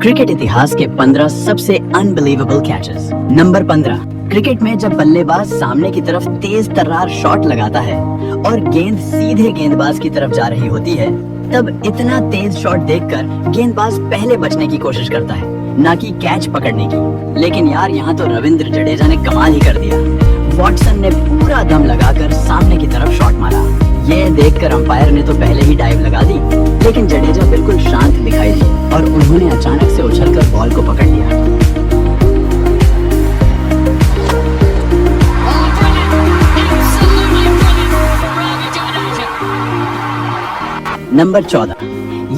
Cricket इतिहास के 15 सबसे अनबिलीवेबल कैचेस। नंबर 15, क्रिकेट में जब बल्लेबाज सामने की तरफ तेज तर्रार शॉट लगाता है और गेंद सीधे गेंदबाज की तरफ जा रही होती है, तब इतना तेज शॉट देखकर गेंदबाज पहले बचने की कोशिश करता है, ना कि कैच पकड़ने की। लेकिन यार, यहाँ तो रविंद्र जडेजा ने कमाल ही कर दिया। वॉटसन ने पूरा दम लगाकर सामने की तरफ शॉट मारा। ये देखकर अंपायर ने तो पहले ही डाइव लगा दी, लेकिन जडेजा बिल्कुल शांत दिखाई दिए और उन्होंने अचानक से उछलकर बॉल को पकड़ लिया। नंबर 14,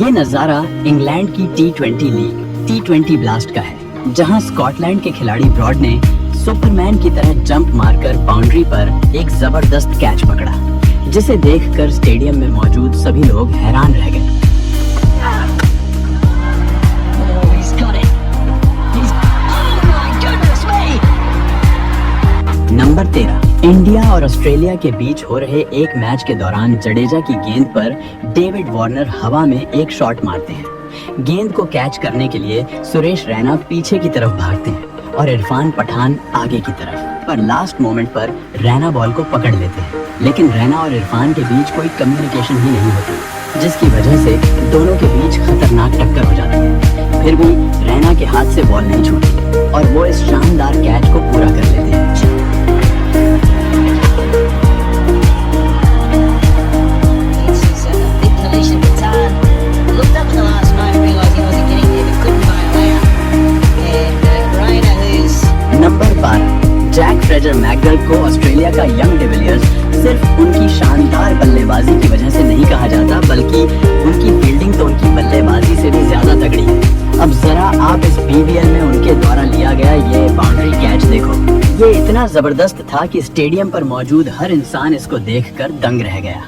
ये नजारा इंग्लैंड की T20 लीग T20 ब्लास्ट का है, जहां स्कॉटलैंड के खिलाड़ी ब्रॉड ने सुपरमैन की तरह जंप मारकर बाउंड्री पर एक जबरदस्त कैच पकड़ा, जिसे देखकर स्टेडियम में मौजूद सभी लोग हैरान रह गए। नंबर 13, इंडिया और ऑस्ट्रेलिया के बीच हो रहे एक मैच के दौरान जडेजा की गेंद पर डेविड वार्नर हवा में एक शॉट मारते हैं। गेंद को कैच करने के लिए सुरेश रैना पीछे की तरफ भागते हैं और इरफान पठान आगे की तरफ, पर लास्ट मोमेंट पर रैना बॉल को पकड़ लेते हैं। लेकिन रैना और इरफान के बीच कोई कम्युनिकेशन ही नहीं होती, जिसकी वजह से दोनों के बीच खतरनाक टक्कर हो जाती है। फिर भी रैना के हाथ से बॉल नहीं छूटती और वो इस शानदार कैच को पूरा कर लेते हैं। नंबर 12, जैक फ्रेजर मैकगल को ऑस्ट्रेलिया का यंग डिविलियर्स सिर्फ उनकी शानदार बल्लेबाजी की वजह से नहीं कहा जाता, बल्कि उनकी फील्डिंग तो उनकी बल्लेबाजी से भी ज्यादा तगड़ी है। अब जरा आप इस BBL में उनके द्वारा लिया गया ये बाउंड्री कैच देखो। ये इतना जबरदस्त था कि स्टेडियम पर मौजूद हर इंसान इसको देखकर दंग रह गया।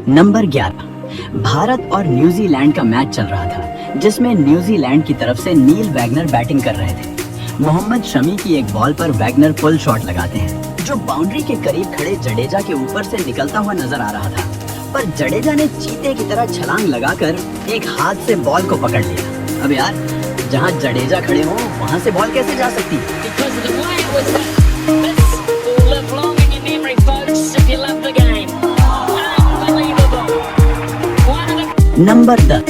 नंबर 11, भारत और न्यूजीलैंड का मैच चल रहा था, जिसमें न्यूजीलैंड की तरफ से नील वैगनर बैटिंग कर रहे थे। मोहम्मद शमी की एक बॉल पर वैगनर फुल शॉट लगाते हैं, जो बाउंड्री के करीब खड़े जडेजा के ऊपर से निकलता हुआ नजर आ रहा था। पर जडेजा ने चीते की तरह छलांग लगाकर एक हाथ से बॉल को पकड़ लिया। अब यार, जहां जडेजा खड़े हो वहां से बॉल कैसे जा सकती है? नंबर 10,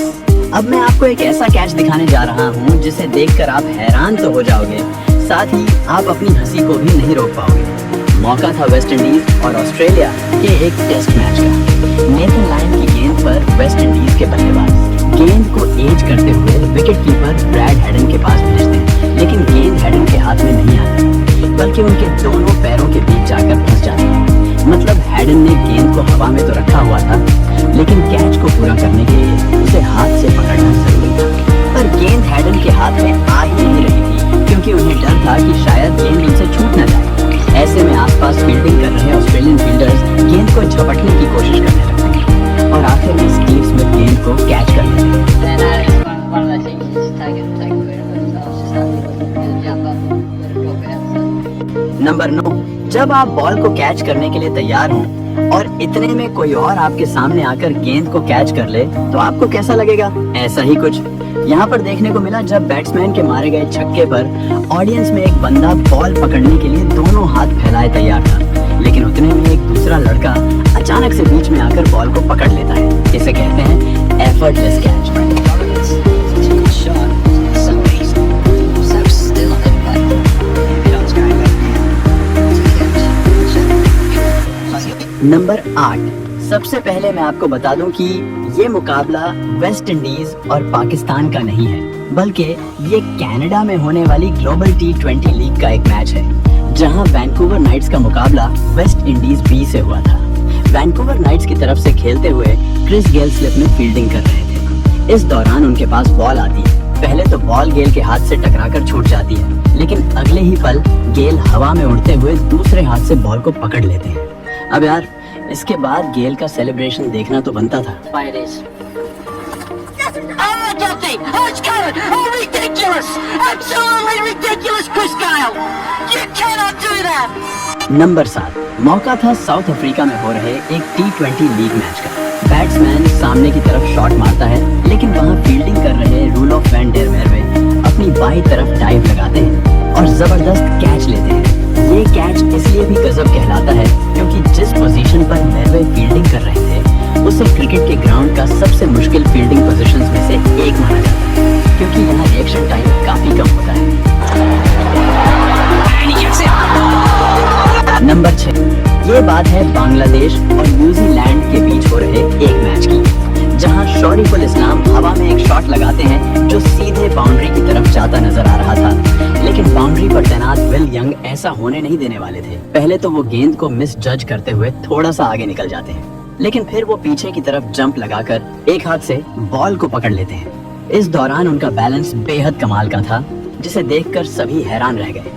अब मैं आपको एक ऐसा कैच दिखाने जा रहा हूँ जिसे देखकर आप हैरान तो हो जाओगे, साथ ही आप अपनी हंसी को भी नहीं रोक पाओगे। मौका था वेस्ट इंडीज और ऑस्ट्रेलिया के एक टेस्ट मैच का। नेथन लायन की गेंद पर वेस्ट इंडीज के बल्लेबाज गेंद को एज करते हुए विकेट कीपर ब्रैड हेडन के पास भेजते हैं, लेकिन गेंद हेडन के हाथ में नहीं आती, बल्कि उनके दोनों पैरों के बीच जाकर फंस जाती है। मतलब हेडन ने गेंद को हवा में तो रखा हुआ था, लेकिन कैच को पूरा करने के लिए उसे हाथ से पकड़ना जरूरी था। पर गेंद हेडन के हाथ में आ ही नहीं रही थी, क्योंकि उन्हें डर था कि शायद गेंद उनसे छूट न जाए। ऐसे में आसपास फील्डिंग कर रहे ऑस्ट्रेलियन फील्डर्स गेंद को झपटने की कोशिश करने लगते हैं और आखिर में स्टीव स्मिथ गेंद को कैच कर लेते हैं। नंबर 9, जब आप बॉल को कैच करने के लिए तैयार हों और इतने में कोई और आपके सामने आकर गेंद को कैच कर ले, तो आपको कैसा लगेगा? ऐसा ही कुछ यहाँ पर देखने को मिला, जब बैट्समैन के मारे गए छक्के पर ऑडियंस में एक बंदा बॉल पकड़ने के लिए दोनों हाथ फैलाए तैयार था, लेकिन उतने में एक दूसरा लड़का अचानक से बीच में आकर बॉल को पकड़ लेता है। इसे कहते हैं एफर्टलेस कैच। नंबर 8, सबसे पहले मैं आपको बता दूं कि ये मुकाबला वेस्ट इंडीज और पाकिस्तान का नहीं है, बल्कि ये कनाडा में होने वाली ग्लोबल T20 लीग का एक मैच है, जहां वैंकूवर नाइट्स का मुकाबला वेस्ट इंडीज B से हुआ था। वैंकूवर नाइट्स की तरफ से खेलते हुए क्रिस गेल स्लिप में फील्डिंग कर रहे थे। इस दौरान उनके पास बॉल आती है। पहले तो बॉल गेल के हाथ से टकराकर छूट जाती है, लेकिन अगले ही पल गेल हवा में उड़ते हुए दूसरे हाथ से बॉल को पकड़ लेते हैं। अब यार, इसके बाद गेल का सेलिब्रेशन देखना तो बनता था। Ridiculous! Absolutely ridiculous, Chris Gale! You cannot do that! Number 7, मौका था साउथ अफ्रीका में हो रहे एक T20 लीग मैच का। बैट्समैन सामने की तरफ शॉट मारता है, लेकिन वहाँ फील्डिंग कर रहे रूलोफ वैन डेर मेर्वे अपनी बाईं तरफ डाइव लगाते हैं और जबरदस्त कैच लेते हैं। ये कैच इसलिए भी गजब कहलाता है क्योंकि जिस पोजीशन पर मेर्वे फील्डिंग कर रहे थे उसे क्रिकेट के ग्राउंड का सबसे मुश्किल फील्डिंग पोजीशंस में से एक माना जाता है, क्योंकि यहाँ रिएक्शन टाइम काफी कम होता है। नंबर 6, ये बात है बांग्लादेश और न्यूजीलैंड के बीच हो रहे एक मैच की, जहां शौरीफुल इस्लाम हवा में एक शॉट लगाते हैं जो सीधे बाउंड्री की तरफ जाता नजर आ रहा था, लेकिन बाउंड्री पर तैनात विल यंग ऐसा होने नहीं देने वाले थे। पहले तो वो गेंद को मिस जज करते हुए थोड़ा सा आगे निकल जाते हैं, लेकिन फिर वो पीछे की तरफ जंप लगाकर एक हाथ से बॉल को पकड़ लेते हैं। इस दौरान उनका बैलेंस बेहद कमाल का था, जिसे देखकर सभी हैरान रह गए।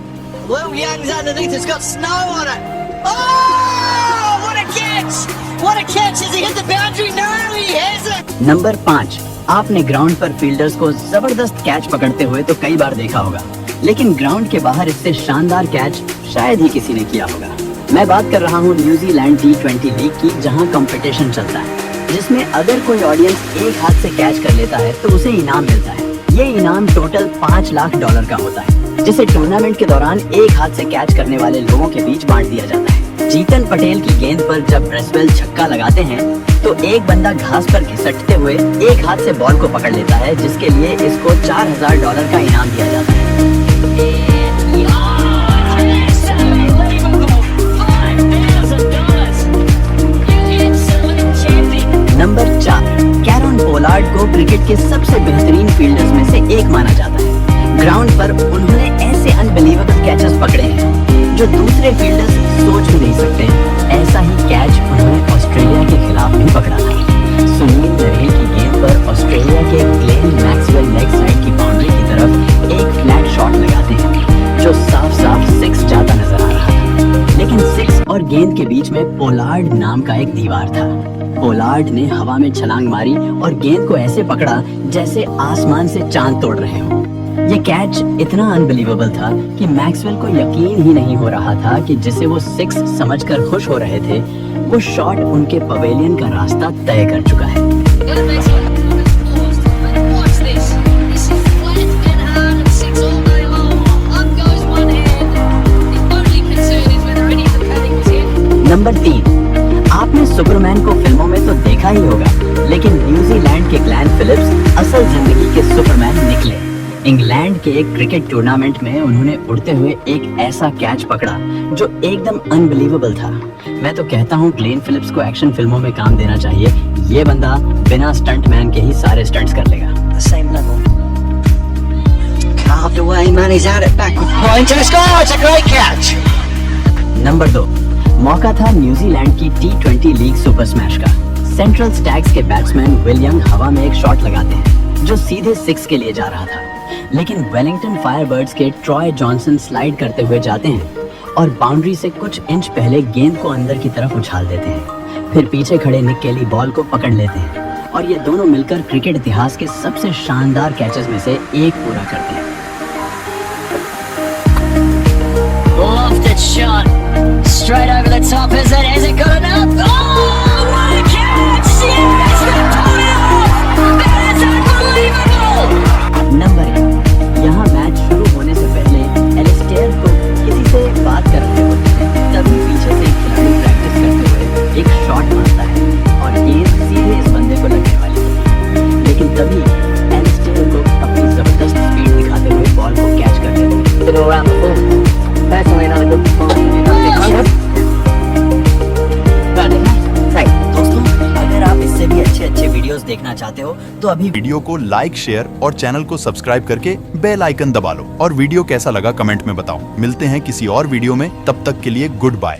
Will Young's underneath, it's got snow on it. Oh, what a catch! What a catch! Has he hit the boundary? No, he hasn't. Number 5, आपने ग्राउंड पर फील्डर्स को जबरदस्त कैच पकड़ते हुए तो कई बार देखा होगा, लेकिन ग्राउंड के बाहर इससे शानदार कैच शायद ही किसी ने किया होगा। मैं बात कर रहा हूँ न्यूजीलैंड T20 लीग की, जहाँ कंपटीशन चलता है, जिसमें अगर कोई ऑडियंस एक हाथ से कैच कर लेता है तो उसे इनाम मिलता है। ये इनाम टोटल $5 लाख का होता है, जिसे टूर्नामेंट के दौरान एक हाथ से कैच करने वाले लोगों के बीच बांट दिया जाता है। जीतन पटेल की गेंद पर जब ब्रेसवेल छक्का लगाते हैं तो एक बंदा घास पर घिसटते हुए एक हाथ से बॉल को पकड़ लेता है, जिसके लिए इसको $4000 का इनाम दिया जाता है। नंबर 4, कैरन पोलार्ड को क्रिकेट के सबसे बेहतरीन फील्डर्स में से एक माना जाता है। ग्राउंड पर उन्होंने ऐसे अनबिलीवेबल कैचेस पकड़े हैं जो दूसरे फील्डर्स सोच भी नहीं सकते। ऐसा ही कैच उन्होंने ऑस्ट्रेलिया के खिलाफ भी पकड़ा था। सुनील नरेल की गेंद पर ऑस्ट्रेलिया के ग्लेन मैक्सवेल लेग साइड की बाउंड्री की तरफ एक फ्लैट शॉट लगाते हैं जो साफ साफ 6 जाता नजर आ रहा था, लेकिन 6 और गेंद के बीच में पोलार्ड नाम का एक दीवार था। पोलार्ड ने हवा में छलांग मारी और गेंद को ऐसे पकड़ा जैसे आसमान से चांद तोड़ रहे हो। ये कैच इतना अनबिलीवेबल था कि मैक्सवेल को यकीन ही नहीं हो रहा था कि जिसे वो 6 समझकर खुश हो रहे थे, वो शॉट उनके पवेलियन का रास्ता तय कर चुका है। नंबर 3, आपने सुपरमैन को फिल्मों में तो देखा ही होगा, लेकिन न्यूजीलैंड के ग्लेन फिलिप्स असल जिंदगी के सुपरमैन निकले। इंग्लैंड के एक क्रिकेट टूर्नामेंट में उन्होंने उड़ते हुए एक ऐसा कैच पकड़ा जो एकदम अनबिलीवेबल था। मैं तो कहता हूँ ग्लेन फिलिप्स को एक्शन फिल्मों में काम देना चाहिए। ये बंदा बिना स्टंटमैन के ही सारे स्टंट्स कर लेगा। The same level. Carved away, man. He's out it back with point. It's gone. It's a great catch. Number 2, मौका था न्यूजीलैंड की T20 लीग सुपर स्मैश का। सेंट्रल स्टैग्स के बैट्समैन विल यंग हवा में एक शॉट लगाते हैं जो सीधे 6 के लिए जा रहा था, लेकिन वेलिंगटन फायरबर्ड्स के ट्रॉय जॉनसन स्लाइड करते हुए जाते हैं और बाउंड्री से कुछ इंच पहले गेंद को अंदर की तरफ उछाल देते हैं। फिर पीछे खड़े निक केली बॉल को पकड़ लेते हैं और ये दोनों मिलकर क्रिकेट इतिहास के सबसे शानदार कैचेस में से एक पूरा करते हैं। Lofted shot. Straight over the top. Is it good enough? Oh, what a catch! Yes, they pulled it off! That is unbelievable! Number 1, यहाँ मैच शुरू होने से पहले एलिस्टेयर को किसी से बात कर रहे होते हैं, तभी पीछे से एक खिलाड़ी प्रैक्टिस करते हुए एक शॉट मारता है और गेंद सीधे इस बंदे को लगने वाली है, लेकिन तभी एलिस्टेयर को अपनी जबरदस्त स्पीड दिखाते हुए बॉल को कैच कर लेते हैं। दोस्तों, अगर आप इससे भी अच्छे वीडियोस देखना चाहते हो तो अभी वीडियो को लाइक, शेयर और चैनल को सब्सक्राइब करके बेल आइकन दबा लो और वीडियो कैसा लगा कमेंट में बताओ। मिलते हैं किसी और वीडियो में, तब तक के लिए गुड बाय।